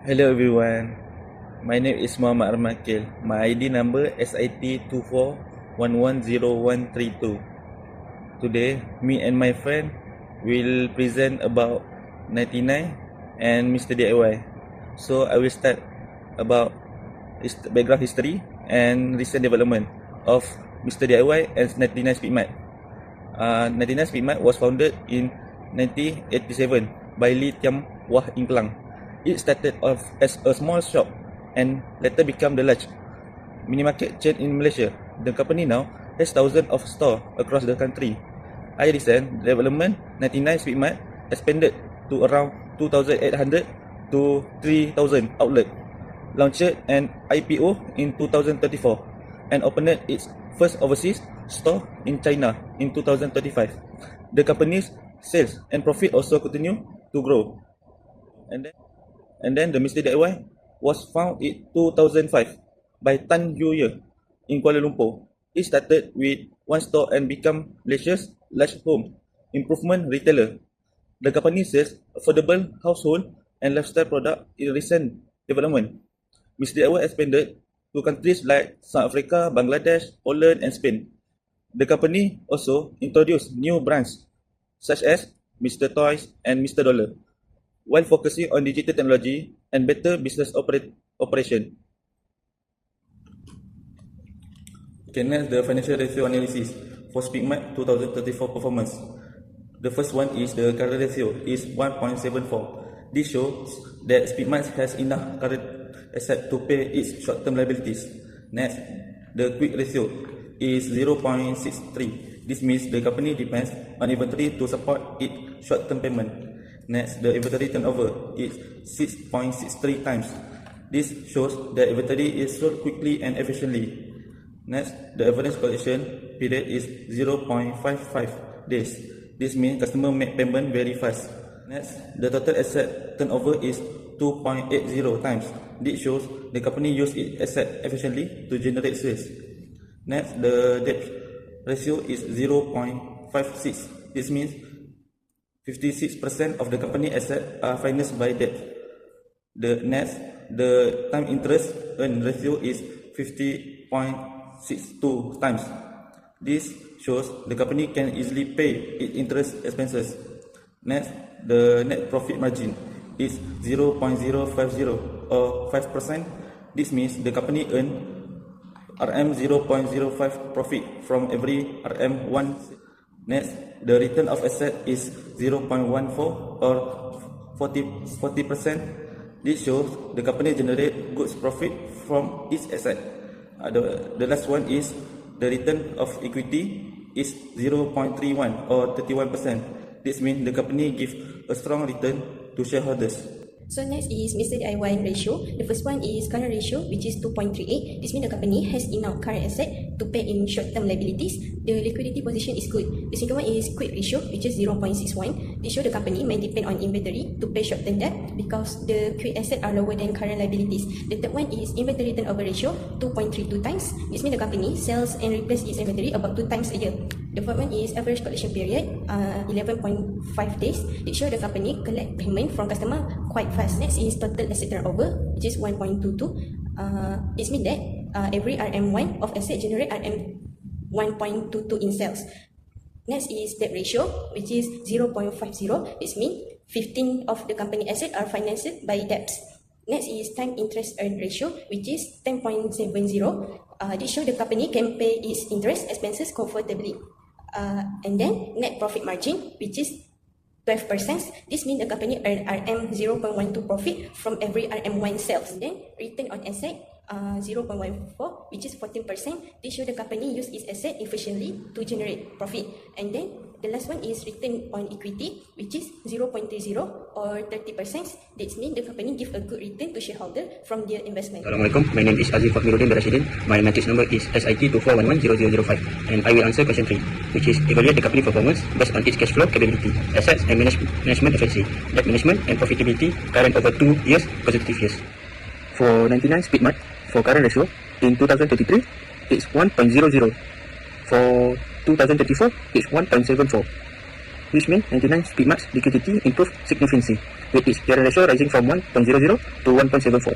Hello everyone, my name is Muhammad Armakil. My ID number SIT24110132. Today, me and my friend will present about 99 and Mr. DIY. So I will start about background history and recent development of Mr. DIY and 99 Speedmart. 99 Speedmart was founded in 1987 by Lee Tiam Wah in Klang. It started off as a small shop and later became the large mini market chain in Malaysia. The company now has thousands of stores across the country. I recent development 99 Speedmart expanded to around 2,800 to 3,000 outlets. Launched an IPO in 2034 and opened its first overseas store in China in 2035. The company's sales and profit also continue to grow. And then the Mr. DIY was found in 2005 by Tan Yu Ye in Kuala Lumpur. It started with one store and became Malaysia's large home improvement retailer. The company sells affordable household and lifestyle products in recent development. Mr. DIY expanded to countries like South Africa, Bangladesh, Poland and Spain. The company also introduced new brands such as Mr. Toys and Mr. Dollar, while focusing on digital technology and better business operation. Okay, next the financial ratio analysis for Speedmart 2034 performance. The first one is the current ratio is 1.74. This shows that Speedmart has enough current asset to pay its short-term liabilities. Next, the quick ratio is 0.63. This means the company depends on inventory to support its short-term payment. Next, the inventory turnover is 6.63 times. This shows that inventory is sold quickly and efficiently. Next, the average collection period is 0.55 days. This means customer make payment very fast. Next, the total asset turnover is 2.80 times. This shows the company use its asset efficiently to generate sales. Next, the debt ratio is 0.56. This means 56% of the company assets are financed by debt. The time interest earn ratio is 50.62 times. This shows the company can easily pay its interest expenses. Next, the net profit margin is 0.050 or 5%. This means the company earn RM0.05 profit from every RM1. Next, the return of asset is 0.14 or 40%. This shows the company generate good profit from its asset. The last one is the return of equity is 0.31 or 31%. This means the company gives a strong return to shareholders. So next is Mr. DIY ratio. The first one is current ratio, which is 2.38. This means the company has enough current asset to pay in short-term liabilities. The liquidity position is good. The second one is quick ratio, which is 0.61. This shows the company may depend on inventory to pay short-term debt because the quick assets are lower than current liabilities. The third one is inventory turnover ratio, 2.32 times. This means the company sells and replaces its inventory about 2 times a year. The fourth one is average collection period, 11.5 days. It shows the company collect payment from customer quite fast. Next is total asset turnover, which is 1.22. It means that every RM1 of asset generate RM1.22 in sales. Next is debt ratio, which is 0.50. It means 15 of the company assets are financed by debts. Next is time interest earned ratio, which is 10.70. This shows the company can pay its interest expenses comfortably. And then net profit margin, which is 12%. This means the company earn RM0.12 profit from every RM1 sales. Then return on asset 0.14, which is 14%. This shows the company use its asset efficiently to generate profit. And then the last one is return on equity, which is 0.30 or 30%. This means the company give a good return to shareholder from their investment. Assalamualaikum, my name is Aziz Fakmiruddin Rashidin. My matrix number is SIT24110005 and I will answer question 3, which is evaluate the company performance based on its cash flow capability, assets and management efficiency, debt management and profitability current over 2 years consecutive years. For 99 Speedmart, for current ratio in 2023 it's 1.00. For 2034 it's 1.74. Which means 99 Speedmart's liquidity improved significantly. with its gearing ratio rising from 1.00 to 1.74.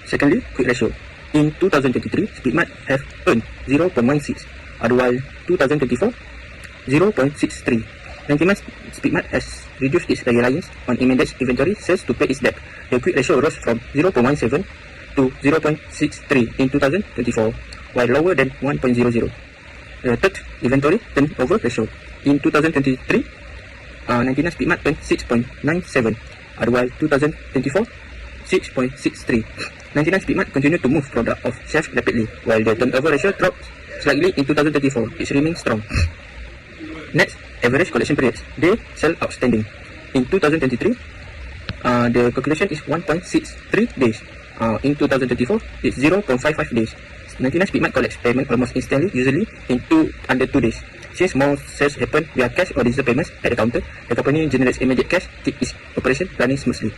Secondly, quick ratio. In 2023, Speedmart have earned 0.16, while 2024, 0.63. 99 Speedmart has reduced its reliance on immediate inventory sales to pay its debt. The quick ratio rose from 0.17 to 0.63 in 2024, while lower than 1.00. The third, inventory turnover ratio. In 2023, 99 Speedmart earned 6.97, while 2024, 6.63. 99 Speedmart continued to move product off shelf rapidly, while the turnover ratio dropped slightly in 2024. It remains strong. Next, average collection periods. Day sell outstanding. In 2023, the calculation is 1.63 days. In 2024, it's 0.55 days. 99 Speedmart collects payment almost instantly, usually in under 2 days. Since more sales happen via cash or digital payments at the counter, the company generates immediate cash to keep its operation running smoothly.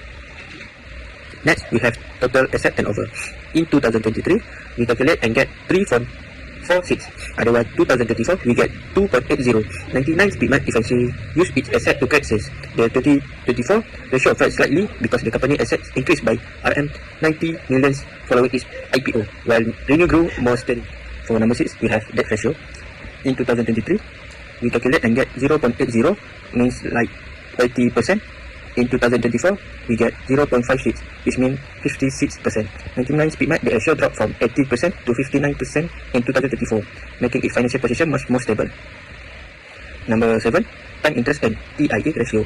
Next, we have total asset turnover. In 2023, we calculate and get 3.46. Otherwise, 2024, we get 2.80. 99 Speedmart eventually use its asset to create sales. The 2024 ratio fell slightly because the company assets increased by RM 90 million following its IPO, while revenue grew more steady. For number 6, we have debt ratio. In 2023, we calculate and get 0.80, means like 80%. In 2024, we get 0.56, which means 56%. 99 Speedmart, the ratio dropped from 80% to 59% in 2024, making its financial position much more stable. Number 7, time interest and TIA ratio.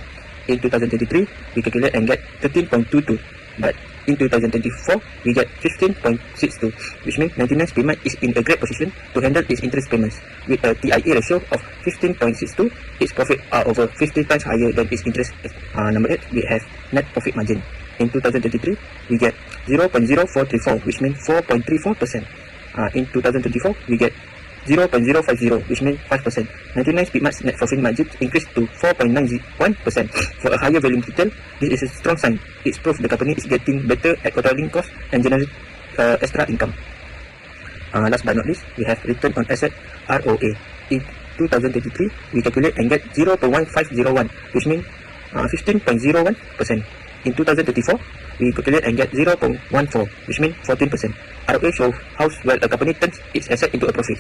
In 2023, we calculate and get 13.22, but in 2024, we get 15.62, which means 99 Speedmart is in a great position to handle its interest payments. With a TIA ratio of 15.62, its profit are over 50 times higher than its interest. Number 8, we have net profit margin. In 2023, we get 0.0434, which means 4.34%. In 2024, we get 0.050, which means 5%. 99 Speedmart's net profit margin increased to 4.91%. For a higher volume retail, this is a strong sign. It's proof the company is getting better at controlling costs and generate extra income. Last but not least, we have return on asset ROA. In 2023, we calculate and get 0.1501, which means 15.01%. In 2024, we calculate and get 0.14, which means 14%. ROA shows how well a company turns its asset into a profit.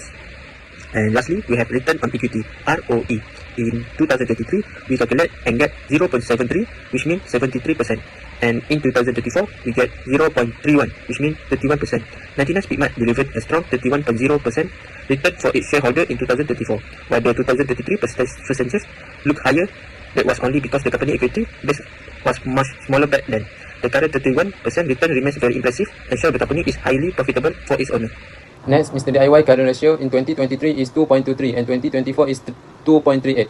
And lastly, we have return on equity, ROE. In 2023, we calculate and get 0.73, which means 73%. And in 2024, we get 0.31, which means 31%. 99 Speedmart delivered a strong 31.0% return for its shareholder in 2024, while the 2023 percentages look higher. That was only because the company equity base was much smaller back then. The current 31% return remains very impressive and shows the company is highly profitable for its owner. Next, Mr. DIY current ratio in 2023 is 2.23 and 2024 is 2.38.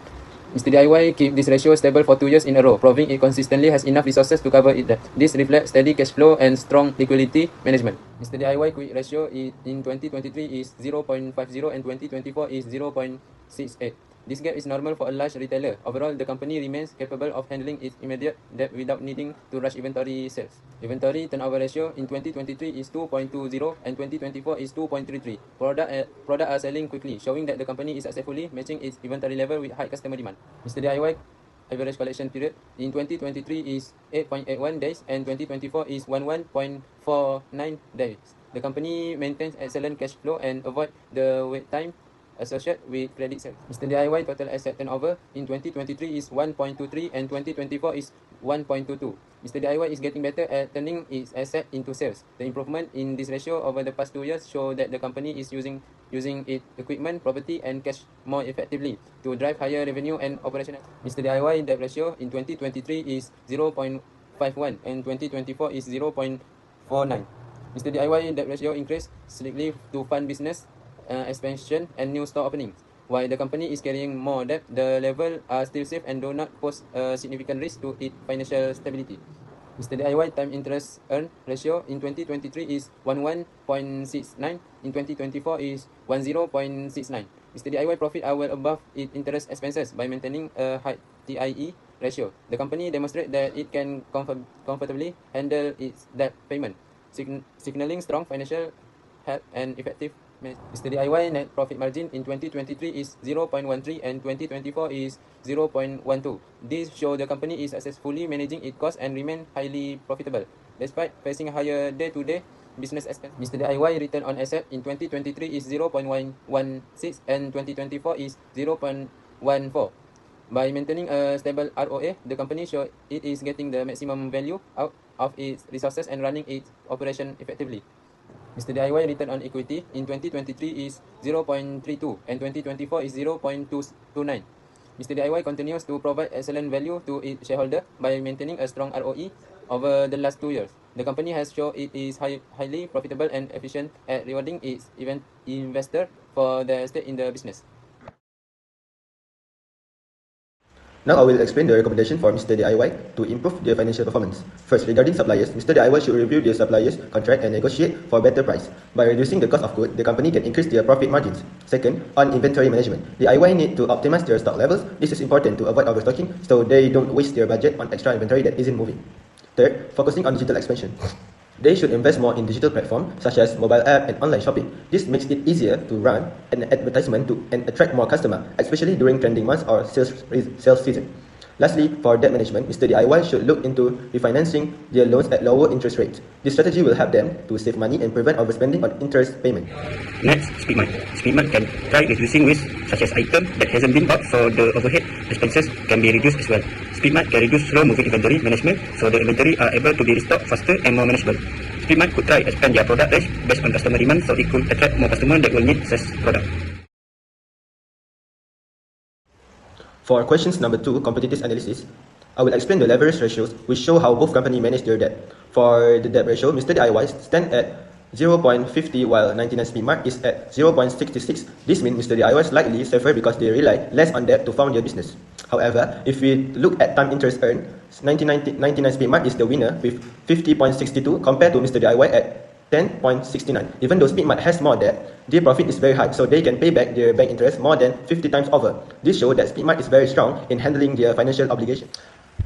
Mr. DIY keep this ratio stable for 2 years in a row, proving it consistently has enough resources to cover its debt. This reflects steady cash flow and strong liquidity management. Mr. DIY quick ratio in 2023 is 0.50 and 2024 is 0.68. This gap is normal for a large retailer. Overall, the company remains capable of handling its immediate debt without needing to rush inventory sales. Inventory turnover ratio in 2023 is 2.20 and 2024 is 2.33. Product are selling quickly, showing that the company is successfully matching its inventory level with high customer demand. Mr. DIY average collection period in 2023 is 8.81 days and 2024 is 11.49 days. The company maintains excellent cash flow and avoid the wait time associated with credit sales. Mr. DIY total asset turnover in 2023 is 1.23 and 2024 is 1.22. Mr. DIY is getting better at turning its asset into sales. The improvement in this ratio over the past 2 years show that the company is using its equipment, property and cash more effectively to drive higher revenue and operational. Mr. DIY debt ratio in 2023 is 0.51 and 2024 is 0.49. Mr. DIY debt ratio increased slightly to fund business expansion and new store openings. While the company is carrying more debt, the level are still safe and do not pose a significant risk to its financial stability. Mr. DIY time interest earned ratio in 2023 is 11.69, in 2024 is 10.69. Mr. DIY profit are well above its interest expenses by maintaining a high TIE ratio. The company demonstrates that it can comfortably handle its debt payment, signaling strong financial health and effective Mr. DIY net profit margin in 2023 is 0.13 and 2024 is 0.12. This shows the company is successfully managing its costs and remain highly profitable. Despite facing higher day-to-day business expense, Mr. DIY return on asset in 2023 is 0.116 and 2024 is 0.14. By maintaining a stable ROA, the company shows it is getting the maximum value out of its resources and running its operation effectively. Mr. DIY return on equity in 2023 is 0.32 and 2024 is 0.229. Mr. DIY continues to provide excellent value to its shareholder by maintaining a strong ROE over the last 2 years. The company has shown it is highly profitable and efficient at rewarding its investor for their stake in the business. Now I will explain the recommendation for Mr. DIY to improve their financial performance. First, regarding suppliers, Mr. DIY should review their suppliers' contract and negotiate for a better price. By reducing the cost of goods, the company can increase their profit margins. Second, on inventory management, DIY need to optimize their stock levels. This is important to avoid overstocking so they don't waste their budget on extra inventory that isn't moving. Third, focusing on digital expansion. They should invest more in digital platforms such as mobile app and online shopping. This makes it easier to run an advertisement and attract more customers, especially during trending months or sales season. Lastly, for debt management, Mr. DIY should look into refinancing their loans at lower interest rates. This strategy will help them to save money and prevent overspending on interest payment. Next, Speedmart. Speedmart can try reducing waste such as items that hasn't been bought, so the overhead expenses can be reduced as well. Speedmart can reduce slow-moving inventory management, so the inventory are able to be restocked faster and more manageable. Speedmart could try expand their product range based on customer demand, so it could attract more customers that will need such product. For questions number 2, competitive analysis, I will explain the leverage ratios which show how both companies manage their debt. For the debt ratio, Mr. DIY stands at 0.50 while 99 Speedmart is at 0.66. This means Mr. DIY slightly safer because they rely less on debt to fund their business. However, if we look at time interest earned, 99 Speedmart is the winner with 50.62 compared to Mr. DIY at 10.69. Even though Speedmart has more debt, their profit is very high, so they can pay back their bank interest more than 50 times over. This shows that Speedmart is very strong in handling their financial obligations.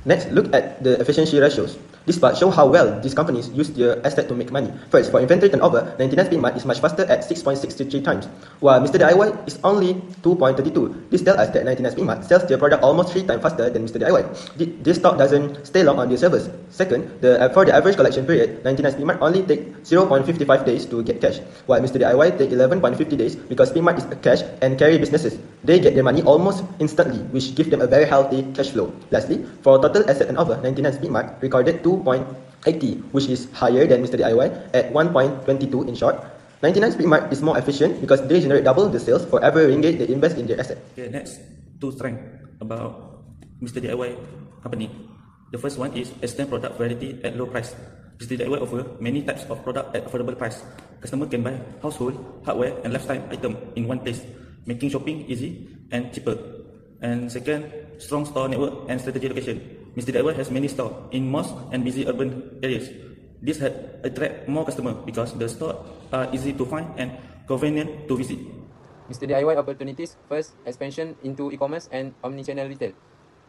Next, look at the efficiency ratios. This part shows how well these companies use their asset to make money. First, for inventory turnover, 99 Speedmart is much faster at 6.63 times, while Mr. DIY is only 2.32. This tells us that 99 Speedmart sells their product almost 3 times faster than Mr. DIY. This stock doesn't stay long on their servers. Second, for the average collection period, 99 Speedmart only take 0.55 days to get cash, while Mr. DIY take 11.50 days because Speedmart is a cash and carry businesses. They get their money almost instantly, which gives them a very healthy cash flow. Lastly, for total asset turnover, 99 Speedmart recorded 2.80, which is higher than Mr. DIY at 1.22 in short. 99 Speedmart is more efficient because they generate double the sales for every ringgit they invest in their asset. Okay, next, two strengths about Mr. DIY company. The first one is extend product variety at low price. Mr. DIY offer many types of product at affordable price. Customer can buy household, hardware and lifestyle item in one place, making shopping easy and cheaper. And second, strong store network and strategy location. Mr. DIY has many stores in most and busy urban areas. This helps attract more customers because the stores are easy to find and convenient to visit. Mr. DIY opportunities. First, expansion into e-commerce and omnichannel retail.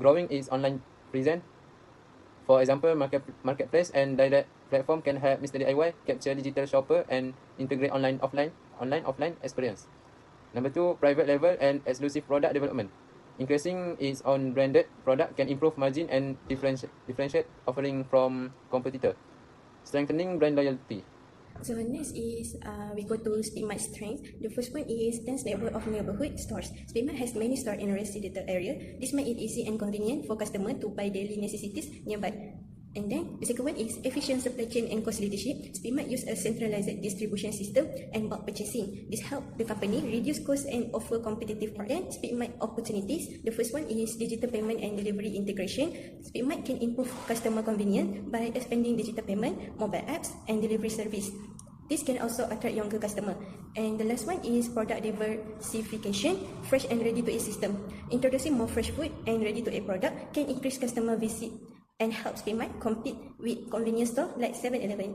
Growing its online presence. For example, marketplace and direct platform can help Mr. DIY capture digital shopper and integrate online offline experience. Number 2, private label and exclusive product development. Increasing its own branded product can improve margin and differentiate offering from competitor. Strengthening brand loyalty. So next is we go to Speedmart's strength. The first one is dense network of neighborhood stores. Speedmart has many stores in a residential area. This makes it easy and convenient for customers to buy daily necessities nearby. And then the second one is efficient supply chain and cost leadership. Speedmart use a centralized distribution system and bulk purchasing. This helps the company reduce costs and offer competitive price. And Speedmart opportunities. The first one is digital payment and delivery integration. Speedmart can improve customer convenience by expanding digital payment, mobile apps, and delivery service. This can also attract younger customers. And the last one is product diversification, fresh and ready-to-eat system. Introducing more fresh food and ready-to-eat product can increase customer visit and help Speedmart compete with convenience stores like 7-Eleven.